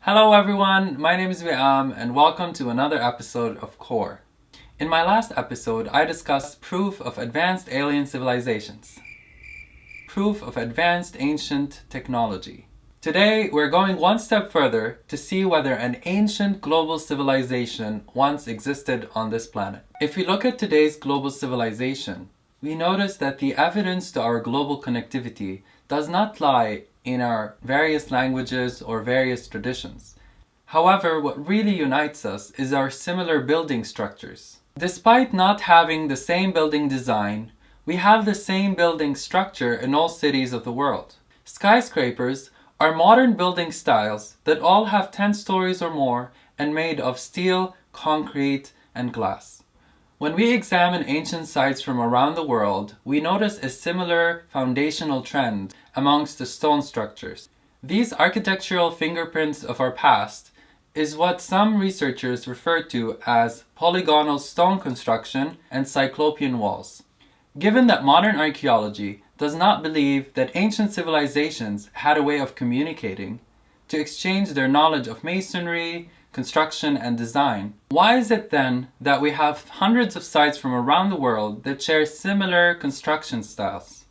Hello everyone, my name is Wiam and welcome to another episode of Core. In my last episode, I discussed proof of advanced alien civilizations. Proof of advanced ancient technology. Today, we're going one step further to see whether an ancient global civilization once existed on this planet. If we look at today's global civilization, we notice that the evidence to our global connectivity does not lie in our various languages or various traditions. However, what really unites us is our similar building structures. Despite not having the same building design, we have the same building structure in all cities of the world. Skyscrapers are modern building styles that all have 10 stories or more and made of steel, concrete, and glass. When we examine ancient sites from around the world, we notice a similar foundational trend amongst the stone structures. These architectural fingerprints of our past is what some researchers refer to as polygonal stone construction and cyclopean walls. Given that modern archaeology does not believe that ancient civilizations had a way of communicating to exchange their knowledge of masonry, construction, and design, why is it then that we have hundreds of sites from around the world that share similar construction styles?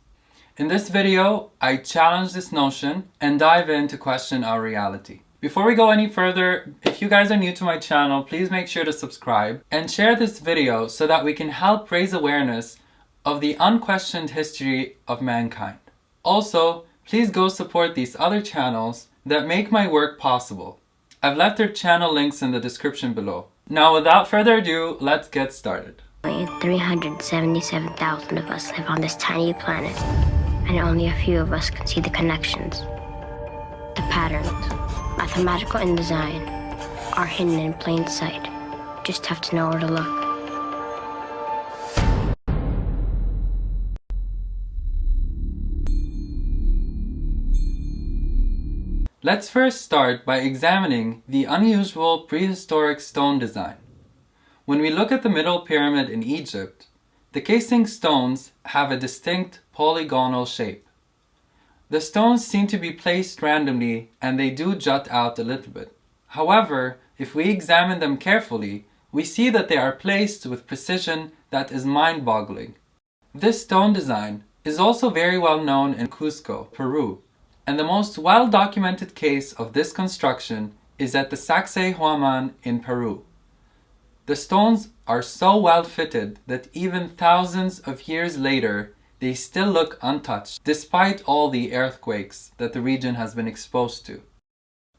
In this video, I challenge this notion and dive in to question our reality. Before we go any further, if you guys are new to my channel, please make sure to subscribe and share this video so that we can help raise awareness of the unquestioned history of mankind. Also, please go support these other channels that make my work possible. I've left their channel links in the description below. Now, without further ado, let's get started. 377,000 of us live on this tiny planet, and only a few of us can see the connections. The patterns, mathematical in design, are hidden in plain sight. Just have to know where to look. Let's first start by examining the unusual prehistoric stone design. When we look at the Middle Pyramid in Egypt, the casing stones have a distinct polygonal shape. The stones seem to be placed randomly and they do jut out a little bit. However, if we examine them carefully, we see that they are placed with precision that is mind-boggling. This stone design is also very well known in Cusco, Peru. And the most well-documented case of this construction is at the Sacsayhuaman in Peru. The stones are so well fitted that even thousands of years later, they still look untouched, despite all the earthquakes that the region has been exposed to.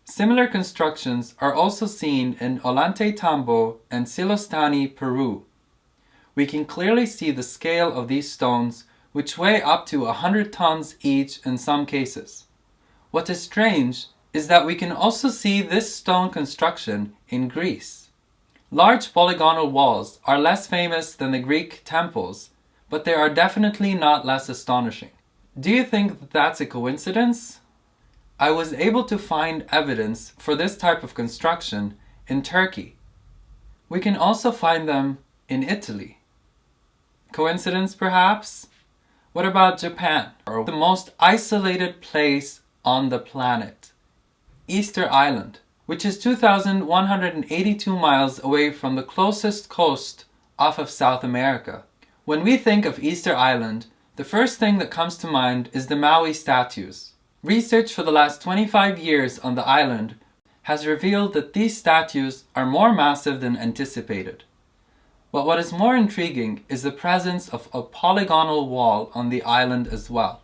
Similar constructions are also seen in Ollantaytambo and Silostani, Peru. We can clearly see the scale of these stones, which weigh up to 100 tons each in some cases. What is strange is that we can also see this stone construction in Greece. Large polygonal walls are less famous than the Greek temples, but they are definitely not less astonishing. Do you think that that's a coincidence? I was able to find evidence for this type of construction in Turkey. We can also find them in Italy. Coincidence perhaps? What about Japan, or the most isolated place on the planet? Easter Island, which is 2,182 miles away from the closest coast off of South America. When we think of Easter Island, the first thing that comes to mind is the Maui statues. Research for the last 25 years on the island has revealed that these statues are more massive than anticipated. But what is more intriguing is the presence of a polygonal wall on the island as well.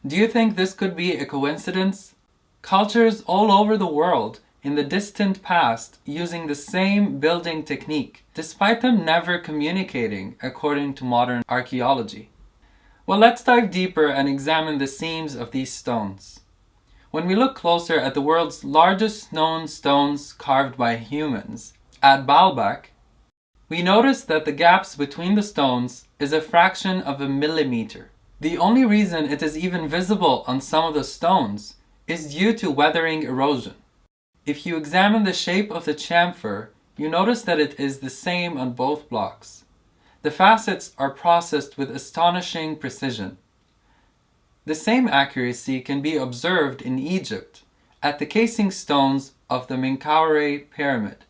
Do you think this could be a coincidence? Cultures all over the world in the distant past using the same building technique, despite them never communicating according to modern archaeology. Well, let's dive deeper and examine the seams of these stones. When we look closer at the world's largest known stones carved by humans, at Baalbek, we notice that the gaps between the stones is a fraction of a millimeter. The only reason it is even visible on some of the stones is due to weathering erosion. If you examine the shape of the chamfer, you notice that it is the same on both blocks. The facets are processed with astonishing precision. The same accuracy can be observed in Egypt, at the casing stones of the Menkaure Pyramid.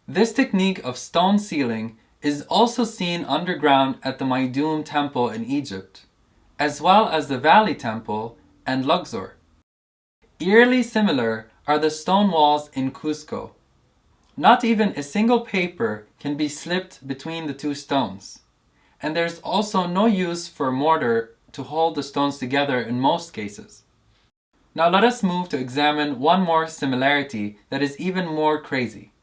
This technique of stone sealing is also seen underground at the Maidum Temple in Egypt, as well as the Valley Temple and Luxor. Eerily similar are the stone walls in Cusco. Not even a single paper can be slipped between the two stones, and there's also no use for mortar to hold the stones together in most cases. Now let us move to examine one more similarity that is even more crazy.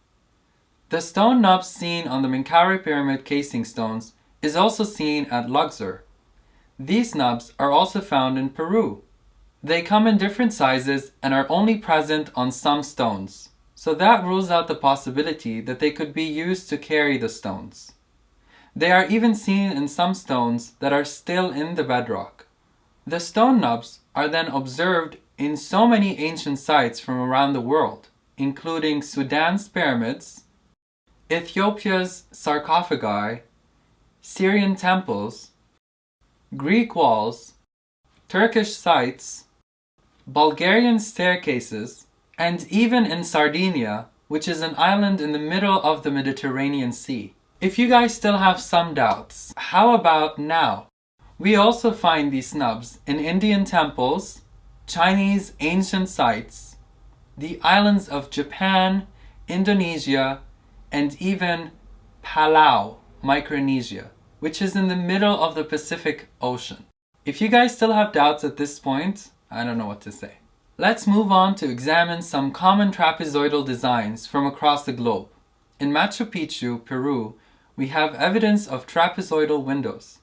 The stone nubs seen on the Menkaure Pyramid casing stones is also seen at Luxor. These nubs are also found in Peru. They come in different sizes and are only present on some stones, so that rules out the possibility that they could be used to carry the stones. They are even seen in some stones that are still in the bedrock. The stone nubs are then observed in so many ancient sites from around the world, including Sudan's pyramids, Ethiopia's sarcophagi, Syrian temples, Greek walls, Turkish sites, Bulgarian staircases, and even in Sardinia, which is an island in the middle of the Mediterranean Sea. If you guys still have some doubts, how about now? We also find these nubs in Indian temples, Chinese ancient sites, the islands of Japan, Indonesia, and even Palau, Micronesia, which is in the middle of the Pacific Ocean. If you guys still have doubts at this point, I don't know what to say. Let's move on to examine some common trapezoidal designs from across the globe. In Machu Picchu, Peru, we have evidence of trapezoidal windows.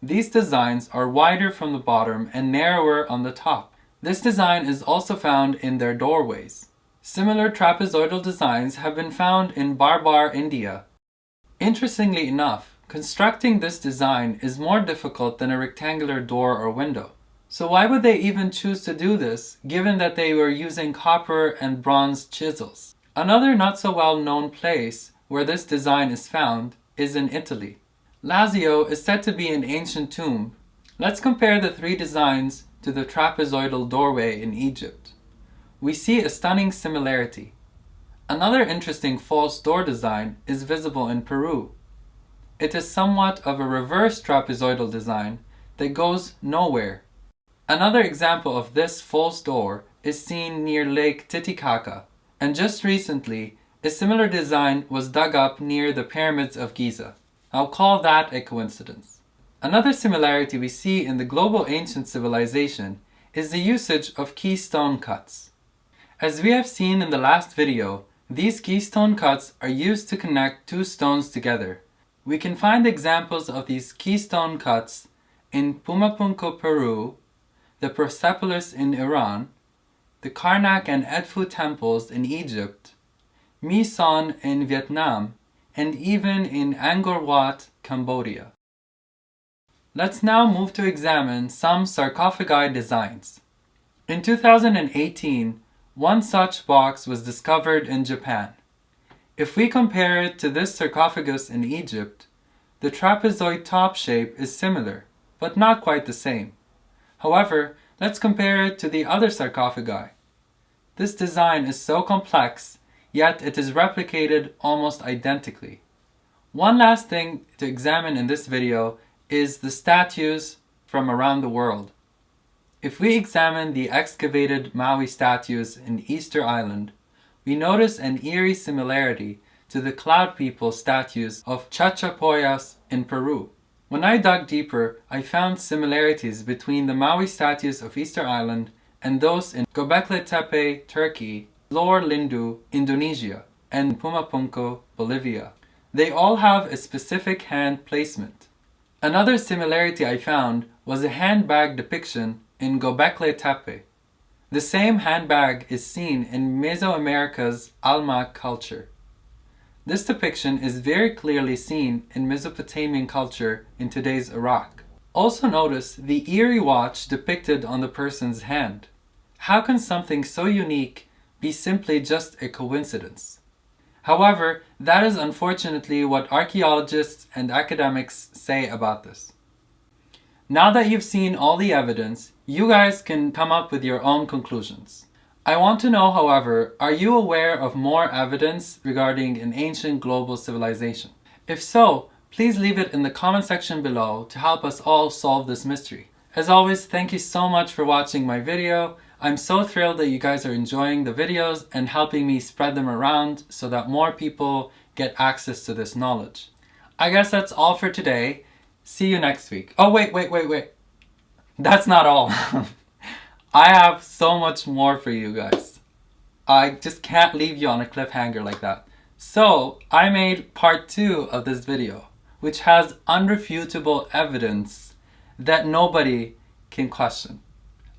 These designs are wider from the bottom and narrower on the top. This design is also found in their doorways. Similar trapezoidal designs have been found in Barbar, India. Interestingly enough, constructing this design is more difficult than a rectangular door or window. So why would they even choose to do this, given that they were using copper and bronze chisels? Another not so well known place where this design is found is in Italy. Lazio is said to be an ancient tomb. Let's compare the three designs to the trapezoidal doorway in Egypt. We see a stunning similarity. Another interesting false door design is visible in Peru. It is somewhat of a reverse trapezoidal design that goes nowhere. Another example of this false door is seen near Lake Titicaca, and just recently, a similar design was dug up near the pyramids of Giza. I'll call that a coincidence. Another similarity we see in the global ancient civilization is the usage of keystone cuts. As we have seen in the last video, these keystone cuts are used to connect two stones together. We can find examples of these keystone cuts in Pumapunku, Peru, the Persepolis in Iran, the Karnak and Edfu temples in Egypt, My Son in Vietnam, and even in Angkor Wat, Cambodia. Let's now move to examine some sarcophagi designs. In 2018, one such box was discovered in Japan. If we compare it to this sarcophagus in Egypt, the trapezoid top shape is similar, but not quite the same. However, let's compare it to the other sarcophagi. This design is so complex, yet it is replicated almost identically. One last thing to examine in this video is the statues from around the world. If we examine the excavated Maui statues in Easter Island, we notice an eerie similarity to the Cloud People statues of Chachapoyas in Peru. When I dug deeper, I found similarities between the Maui statues of Easter Island and those in Göbekli Tepe, Turkey, Lor Lindu, Indonesia, and Pumapunku, Bolivia. They all have a specific hand placement. Another similarity I found was a handbag depiction in Göbekli Tepe. The same handbag is seen in Mesoamerica's Alma culture. This depiction is very clearly seen in Mesopotamian culture in today's Iraq. Also notice the eerie watch depicted on the person's hand. How can something so unique be simply just a coincidence? However, that is unfortunately what archaeologists and academics say about this. Now that you've seen all the evidence, you guys can come up with your own conclusions. I want to know, however, are you aware of more evidence regarding an ancient global civilization? If so, please leave it in the comment section below to help us all solve this mystery. As always, thank you so much for watching my video. I'm so thrilled that you guys are enjoying the videos and helping me spread them around so that more people get access to this knowledge. I guess that's all for today. See you next week. Oh, wait. That's not all. I have so much more for you guys. I just can't leave you on a cliffhanger like that. So, I made part 2 of this video, which has unrefutable evidence that nobody can question.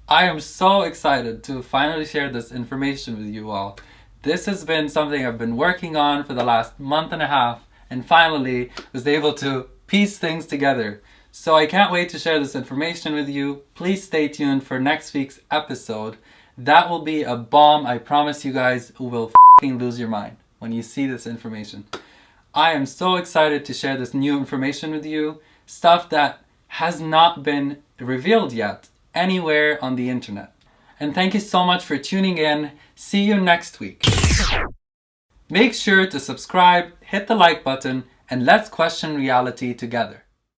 I am so excited to finally share this information with you all. This has been something I've been working on for the last month and a half, and finally was able to piece things together. So I can't wait to share this information with you. Please stay tuned for next week's episode. That will be a bomb, I promise you guys, who will f***ing lose your mind when you see this information. I am so excited to share this new information with you. Stuff that has not been revealed yet anywhere on the internet. And thank you so much for tuning in. See you next week. Make sure to subscribe, hit the like button, and let's question reality together.